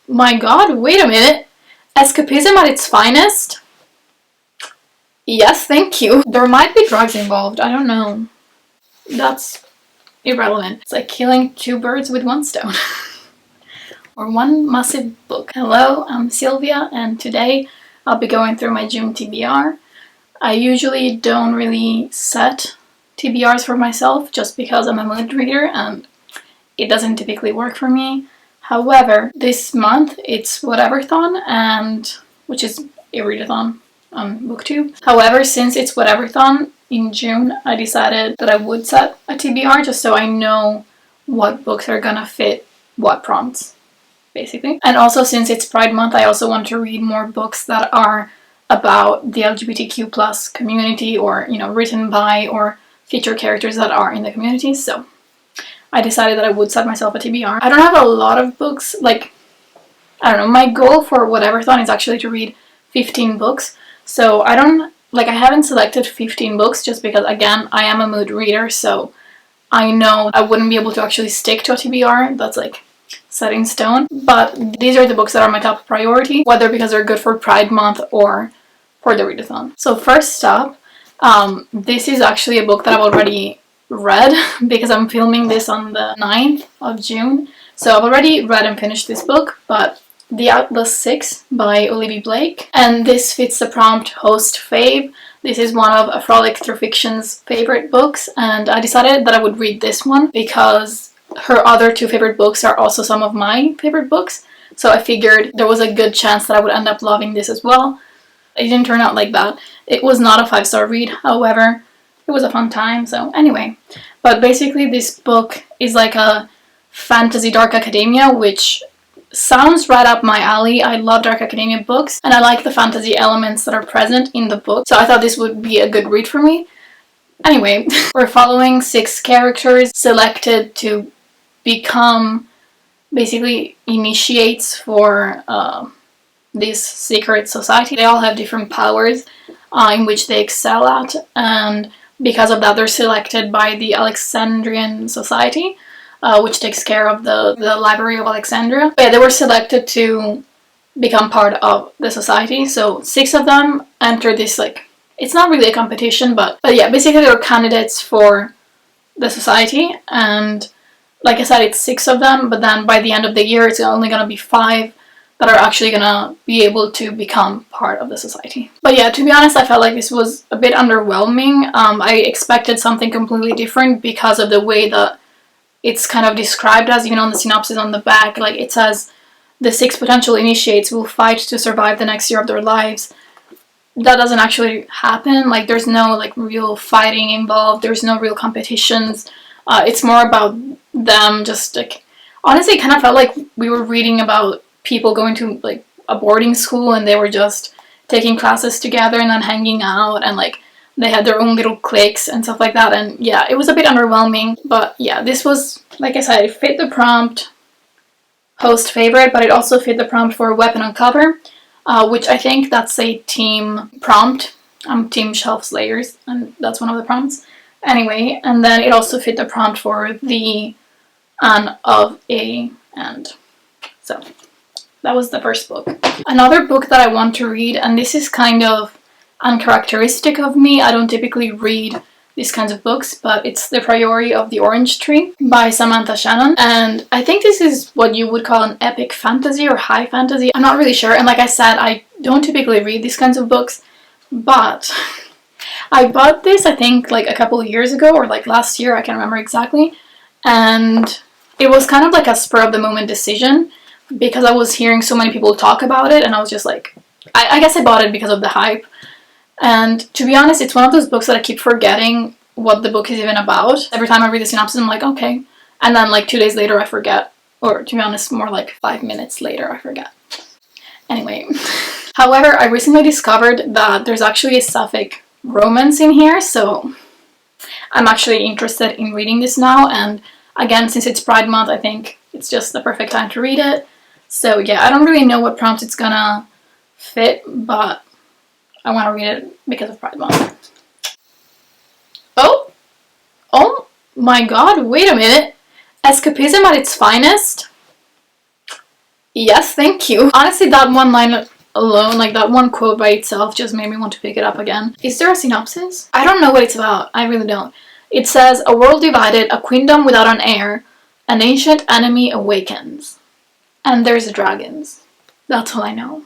my god, wait a minute. Escapism at its finest? Yes, thank you. There might be drugs involved, I don't know. That's irrelevant. It's like killing two birds with one stone. Or one massive book. Hello, I'm Sylvia, and today I'll be going through my June TBR. I usually don't really set TBRs for myself just because I'm a mood reader and it doesn't typically work for me. However, this month it's whateverthon, and which is a readathon on booktube. However, since it's whateverthon in June, I decided that I would set a TBR just so I know what books are gonna fit what prompts, basically. And also, since it's Pride Month, I also want to read more books that are about the LGBTQ plus community, or, you know, written by or feature characters that are in the community. So I decided that I would set myself a TBR. I don't have a lot of books, like, I don't know, my goal for whateverthon is actually to read 15 books. So I haven't selected 15 books just because, again, I am a mood reader, so I know I wouldn't be able to actually stick to a TBR that's like set in stone. But these are the books that are my top priority, whether because they're good for Pride Month or for the readathon. So first up, this is actually a book that I've already read because I'm filming this on the 9th of June. So I've already read and finished this book, but The Atlas 6 by Olivie Blake. And this fits the prompt host fave. This is one of A Frolic Through Fiction's favorite books, and I decided that I would read this one because her other two favorite books are also some of my favorite books. So I figured there was a good chance that I would end up loving this as well. It didn't turn out like that. It was not a 5-star read, however, it was a fun time, so anyway. But basically this book is like a fantasy dark academia, which sounds right up my alley. I love dark academia books, and I like the fantasy elements that are present in the book, so I thought this would be a good read for me. Anyway, we're following 6 characters selected to become basically initiates for this secret society. They all have different powers in which they excel at, and because of that they're selected by the Alexandrian Society, which takes care of the Library of Alexandria. But yeah, they were selected to become part of the society, so 6 of them enter this, like, it's not really a competition, but yeah, basically they're candidates for the society, and like I said, it's 6 of them, but then by the end of the year it's only gonna be 5 that are actually gonna be able to become part of the society. But yeah, to be honest, I felt like this was a bit underwhelming. I expected something completely different because of the way that it's kind of described as, even on the synopsis on the back. Like, it says, the 6 potential initiates will fight to survive the next year of their lives. That doesn't actually happen. Like, there's no, like, real fighting involved. There's no real competitions. It's more about them just, like, honestly, it kind of felt like we were reading about people going to, like, a boarding school and they were just taking classes together and then hanging out, and, like, they had their own little cliques and stuff like that. And yeah, it was a bit underwhelming, but yeah, this was, like I said, it fit the prompt host favorite, but it also fit the prompt for weapon on cover, which I think that's a team prompt. I'm Team Shelf Slayers, and that's one of the prompts. Anyway, and then it also fit the prompt for the An of a and. So that was the first book. Another book that I want to read, and this is kind of uncharacteristic of me, I don't typically read these kinds of books, but it's The Priory of the Orange Tree by Samantha Shannon, and I think this is what you would call an epic fantasy or high fantasy. I'm not really sure, and like I said, I don't typically read these kinds of books, but I bought this, I think, like a couple of years ago, or like last year, I can't remember exactly, and it was kind of like a spur of the moment decision because I was hearing so many people talk about it, and I was just like, I guess I bought it because of the hype. And to be honest, it's one of those books that I keep forgetting what the book is even about. Every time I read the synopsis, I'm like, okay. And then like 2 days later, I forget. Or to be honest, more like 5 minutes later, I forget. Anyway. However, I recently discovered that there's actually a sapphic romance in here, so I'm actually interested in reading this now. And again, since it's Pride Month, I think it's just the perfect time to read it. So yeah, I don't really know what prompts it's gonna fit, but I want to read it because of Pride Month. Oh my god, wait a minute. Escapism at its finest? Yes, thank you. Honestly, that one line alone, like that one quote by itself, just made me want to pick it up again. Is there a synopsis? I don't know what it's about. I really don't. It says, a world divided, a queendom without an heir, an ancient enemy awakens. And there's dragons. That's all I know.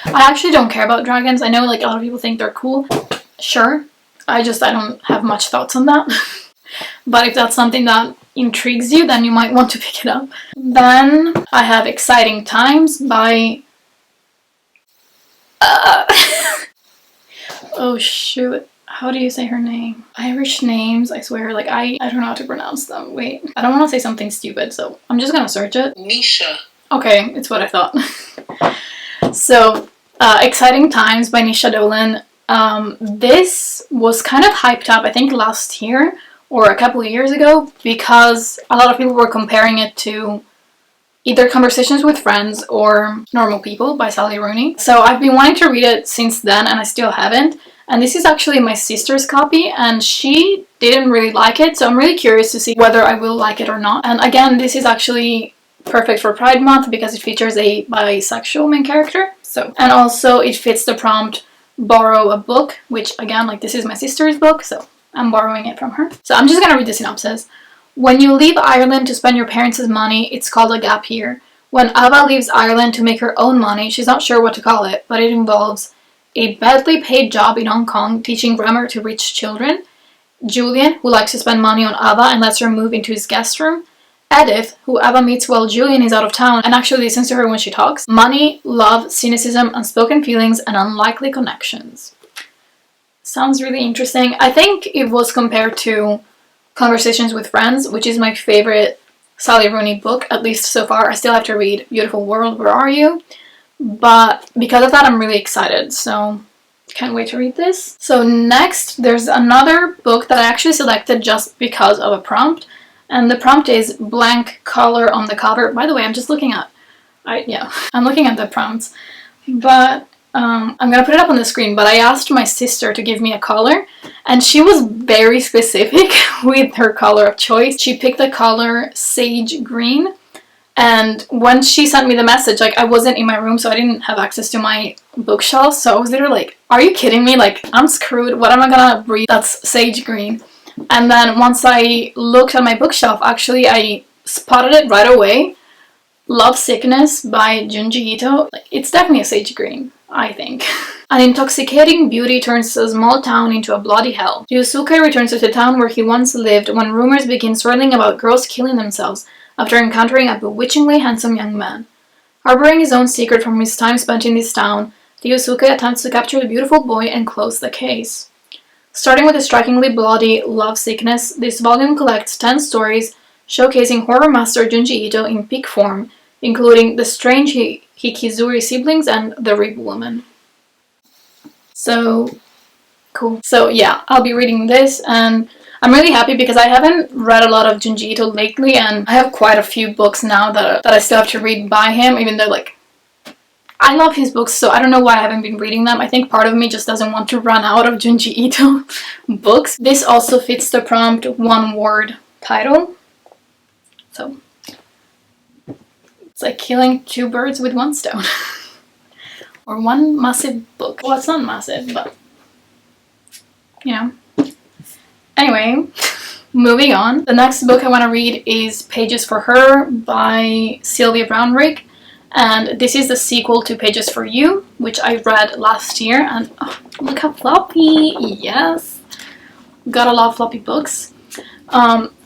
I actually don't care about dragons. I know like a lot of people think they're cool. Sure. I don't have much thoughts on that. But if that's something that intrigues you, then you might want to pick it up. Then I have Exciting Times by... oh shoot. How do you say her name? Irish names, I swear, like I don't know how to pronounce them. Wait, I don't want to say something stupid, so I'm just gonna search it. Nisha. Okay, it's what I thought. So, Exciting Times by Nisha Dolan. This was kind of hyped up, I think, last year or a couple of years ago, because a lot of people were comparing it to either Conversations with Friends or Normal People by Sally Rooney. So I've been wanting to read it since then, and I still haven't. And this is actually my sister's copy, and she didn't really like it, so I'm really curious to see whether I will like it or not. And again, this is actually perfect for Pride Month because it features a bisexual main character. So, and also it fits the prompt borrow a book, which again, like this is my sister's book, so I'm borrowing it from her. So I'm just gonna read the synopsis. When you leave Ireland to spend your parents' money, it's called a gap year. When Hval leaves Ireland to make her own money, she's not sure what to call it, but it involves a badly paid job in Hong Kong teaching grammar to rich children, Julian, who likes to spend money on Hval and lets her move into his guest room, Edith, who Hval meets while Julian is out of town and actually listens to her when she talks, money, love, cynicism, unspoken feelings, and unlikely connections. Sounds really interesting. I think it was compared to Conversations with Friends, which is my favorite Sally Rooney book, at least so far. I still have to read Beautiful World, Where Are You? But because of that, I'm really excited, so can't wait to read this. So next, there's another book that I actually selected just because of a prompt, and the prompt is blank color on the cover. By the way, I'm just looking at, I'm looking at the prompts, but I'm gonna put it up on the screen, but I asked my sister to give me a color, and she was very specific with her color of choice. She picked the color Sage Green, and when she sent me the message, like I wasn't in my room, so I didn't have access to my bookshelf, so I was literally like, are you kidding me? Like, I'm screwed. What am I gonna read that's Sage Green? And then once I looked at my bookshelf, actually I spotted it right away. Lovesickness by Junji Ito. Like, it's definitely a sage green, I think. An intoxicating beauty turns a small town into a bloody hell. Yusuke returns to the town where he once lived when rumors begin swirling about girls killing themselves after encountering a bewitchingly handsome young man. Harboring his own secret from his time spent in this town, Yusuke attempts to capture the beautiful boy and close the case. Starting with a strikingly bloody Lovesickness, this volume collects 10 stories showcasing horror master Junji Ito in peak form, including the strange Hikizuri siblings and the Rib Woman. So, cool. So yeah, I'll be reading this, and I'm really happy because I haven't read a lot of Junji Ito lately, and I have quite a few books now that I still have to read by him, even though, like, I love his books, so I don't know why I haven't been reading them. I think part of me just doesn't want to run out of Junji Ito books. This also fits the prompt one-word title. So, it's like killing two birds with one stone. Or one massive book. Well, it's not massive, but, you know. Anyway, moving on. The next book I want to read is Pages for Her by Sylvia Brownrigg. And this is the sequel to Pages for You, which I read last year. And oh, look how floppy! Yes! Gotta love floppy books.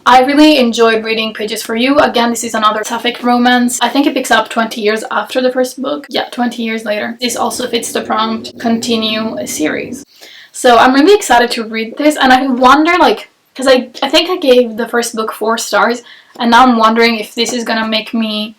I really enjoyed reading Pages for You. Again, this is another sapphic romance. I think it picks up 20 years after the first book. Yeah, 20 years later. This also fits the prompt, continue a series. So I'm really excited to read this, and I wonder, like, because I think I gave the first book 4 stars, and now I'm wondering if this is gonna make me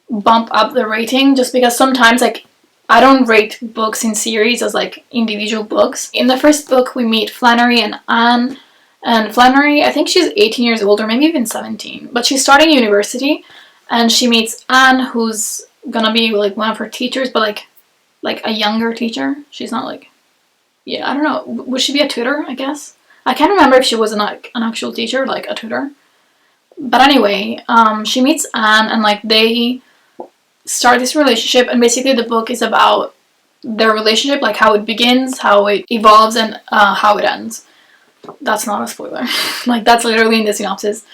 bump up the rating, just because sometimes, like, I don't rate books in series as, like, individual books. In the first book, we meet Flannery and Anne, and Flannery, I think she's 18 years old, or maybe even 17, but she's starting university, and she meets Anne, who's gonna be, like, one of her teachers, but, like a younger teacher. She's not, like, yeah, I don't know, would she be a tutor, I guess? I can't remember if she was an actual teacher, like a tutor. But anyway, she meets Anne, and, like, they start this relationship, and basically the book is about their relationship, like how it begins, how it evolves, and how it ends. That's not a spoiler. Like, that's literally in the synopsis.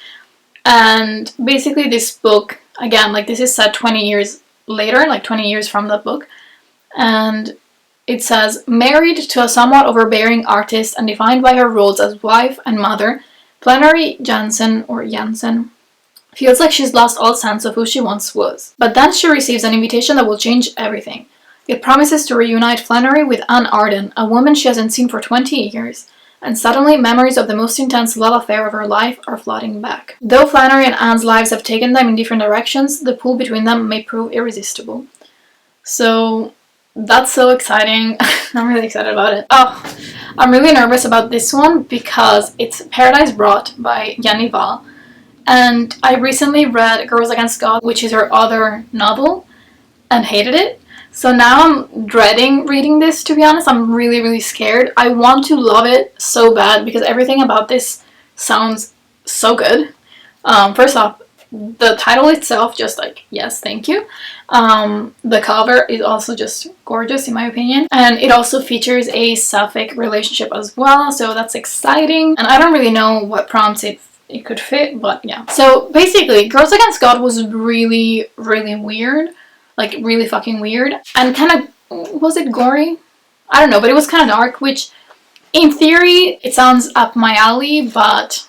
And basically this book, again, like, this is set 20 years later, like 20 years from that book. And it says, married to a somewhat overbearing artist and defined by her roles as wife and mother, Priory Jansen feels like she's lost all sense of who she once was. But then she receives an invitation that will change everything. It promises to reunite Flannery with Anne Arden, a woman she hasn't seen for 20 years. And suddenly, memories of the most intense love affair of her life are flooding back. Though Flannery and Anne's lives have taken them in different directions, the pull between them may prove irresistible. So, that's so exciting. I'm really excited about it. Oh, I'm really nervous about this one because it's Paradise Brought by Hval. And I recently read Girls Against God, which is her other novel, and hated it. So now I'm dreading reading this, to be honest. I'm really, really scared. I want to love it so bad because everything about this sounds so good. First off, the title itself, just like, yes, thank you. The cover is also just gorgeous, in my opinion. And it also features a sapphic relationship as well, so that's exciting. And I don't really know what prompts it could fit, but yeah. So basically, Girls Against God was really, really weird. Like, really fucking weird. And kind of, was it gory? I don't know, but it was kind of dark, which, in theory, it sounds up my alley, but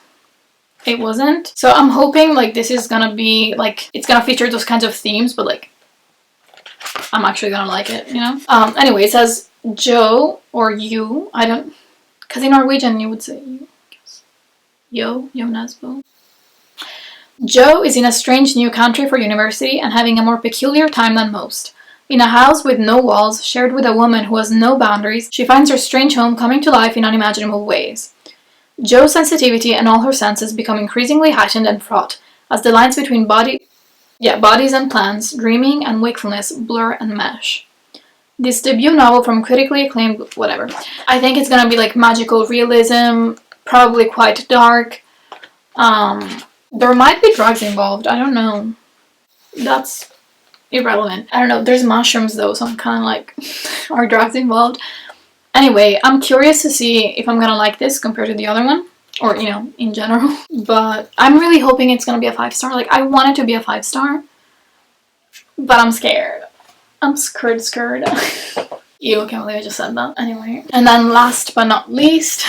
it wasn't. So I'm hoping, like, this is gonna be, like, it's gonna feature those kinds of themes, but, like, I'm actually gonna like it, you know? Anyway, it says Joe, or you, I don't, because in Norwegian you would say you, I guess. Yo Nesbo. Joe is in a strange new country for university and having a more peculiar time than most. In a house with no walls, shared with a woman who has no boundaries, she finds her strange home coming to life in unimaginable ways. Joe's sensitivity and all her senses become increasingly heightened and fraught, as the lines between bodies and plans, dreaming and wakefulness blur and mesh. This debut novel from critically acclaimed whatever. I think it's gonna be like magical realism, probably quite dark. There might be drugs involved, I don't know. That's irrelevant. I don't know, there's mushrooms though, so I'm kind of like, are drugs involved? Anyway, I'm curious to see if I'm gonna like this compared to the other one, or, you know, in general. But I'm really hoping it's gonna be a 5-star. Like, I want it to be a 5-star, but I'm scared. I'm scared. Ew, I can't believe I just said that. Anyway, and then last but not least,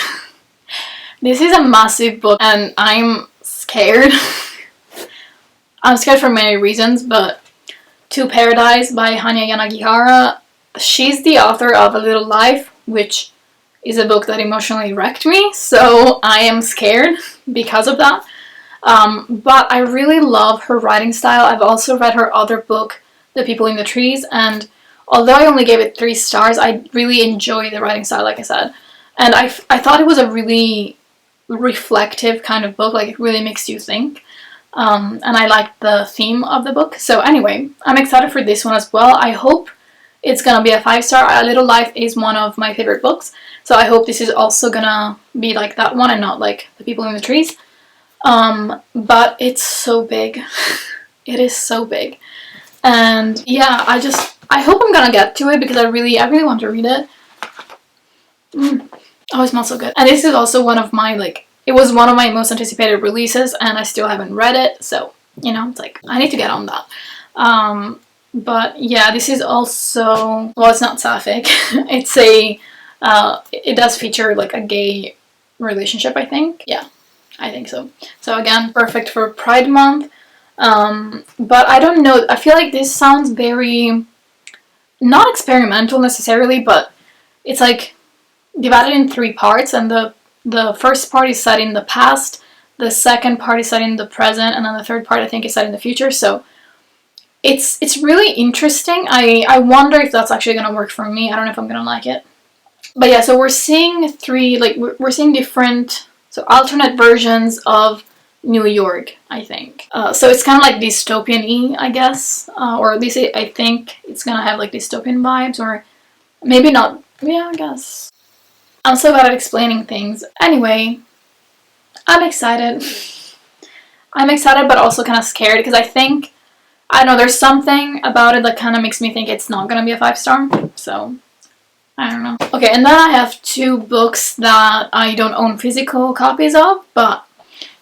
this is a massive book, and I'm scared. I'm scared for many reasons, but To Paradise by Hanya Yanagihara. She's the author of A Little Life, which is a book that emotionally wrecked me, so I am scared because of that. But I really love her writing style. I've also read her other book, The People in the Trees, and although I only gave it 3 stars, I really enjoy the writing style, like I said. And I thought it was a really reflective kind of book, like it really makes you think. And I liked the theme of the book. So anyway, I'm excited for this one as well. I hope it's gonna be a 5-star. A Little Life is one of my favorite books, so I hope this is also gonna be like that one and not like The People in the Trees. But it's so big. It is so big. And yeah, I hope I'm gonna get to it because I really want to read it. Oh, it smells so good. And this is also one of my, like, it was one of my most anticipated releases, and I still haven't read it, so, you know, it's like, I need to get on that. But yeah, this is also, well, it's not sapphic. It's a, it does feature like a gay relationship, I think. Yeah, I think so. So again, perfect for Pride Month. But I don't know, I feel like this sounds very, not experimental necessarily, but it's like divided in 3 parts, and the first part is set in the past, the second part is set in the present, and then the third part I think is set in the future. So it's really interesting. I wonder if that's actually gonna work for me. I don't know if I'm gonna like it. But yeah, so we're seeing we're seeing different, so alternate versions of New York, I think. So it's kind of like dystopian-y, I guess, or at least I think it's gonna have like dystopian vibes, or maybe not. Yeah, I guess. I'm so bad at explaining things. Anyway, I'm excited. I'm excited, but also kind of scared, because I think I don't know, there's something about it that kind of makes me think it's not gonna be a 5-star, so I don't know. Okay, and then I have 2 books that I don't own physical copies of, but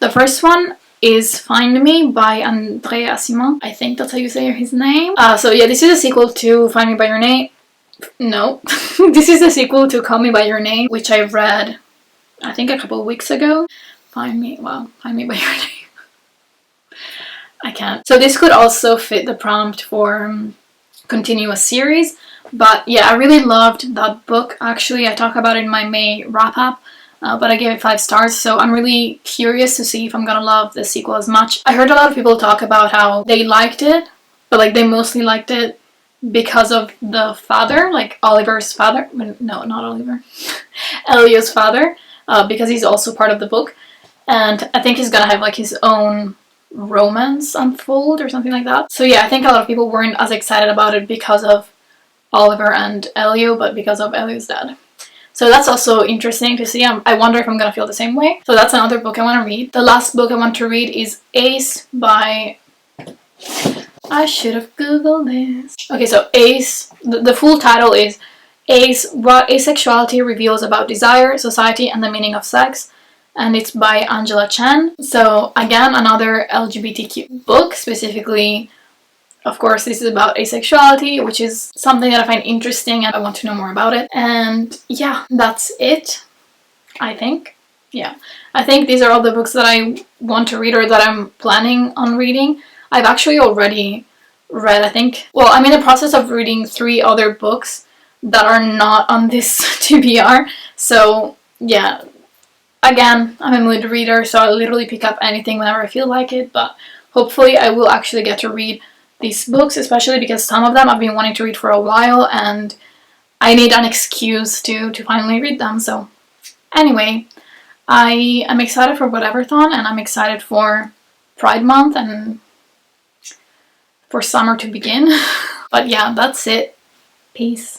the first one is Find Me by André Aciman. I think that's how you say his name. So yeah, this is a sequel to Find Me by Your Name. No, this is a sequel to Call Me by Your Name, which I read, I think, a couple of weeks ago. Find Me by Your Name. I can't. So this could also fit the prompt for continue a series. But yeah, I really loved that book. Actually, I talk about it in my May wrap-up, but I gave it 5 stars, so I'm really curious to see if I'm gonna love the sequel as much. I heard a lot of people talk about how they liked it, but like they mostly liked it because of the father, like Oliver's father. No, not Oliver. Elio's father, because he's also part of the book. And I think he's gonna have like his own romance unfold or something like that. So yeah, I think a lot of people weren't as excited about it because of Oliver and Elio, but because of Elio's dad. So that's also interesting to see. I wonder if I'm gonna feel the same way. So that's another book I want to read. The last book I want to read is Ace by... I should have googled this. Okay, so Ace, the full title is Ace, What Asexuality Reveals About Desire, Society, and the Meaning of Sex. And it's by Angela Chen. So again, another LGBTQ book, specifically, of course, this is about asexuality, which is something that I find interesting and I want to know more about it. And yeah, that's it, I think. Yeah, I think these are all the books that I want to read or that I'm planning on reading. I've actually already read, I think, well, I'm in the process of reading 3 other books that are not on this TBR. So yeah, again, I'm a mood reader, so I literally pick up anything whenever I feel like it, but hopefully I will actually get to read these books, especially because some of them I've been wanting to read for a while and I need an excuse to finally read them. So anyway, I am excited for whateverthon and I'm excited for Pride Month and for summer to begin. But yeah, that's it. Peace.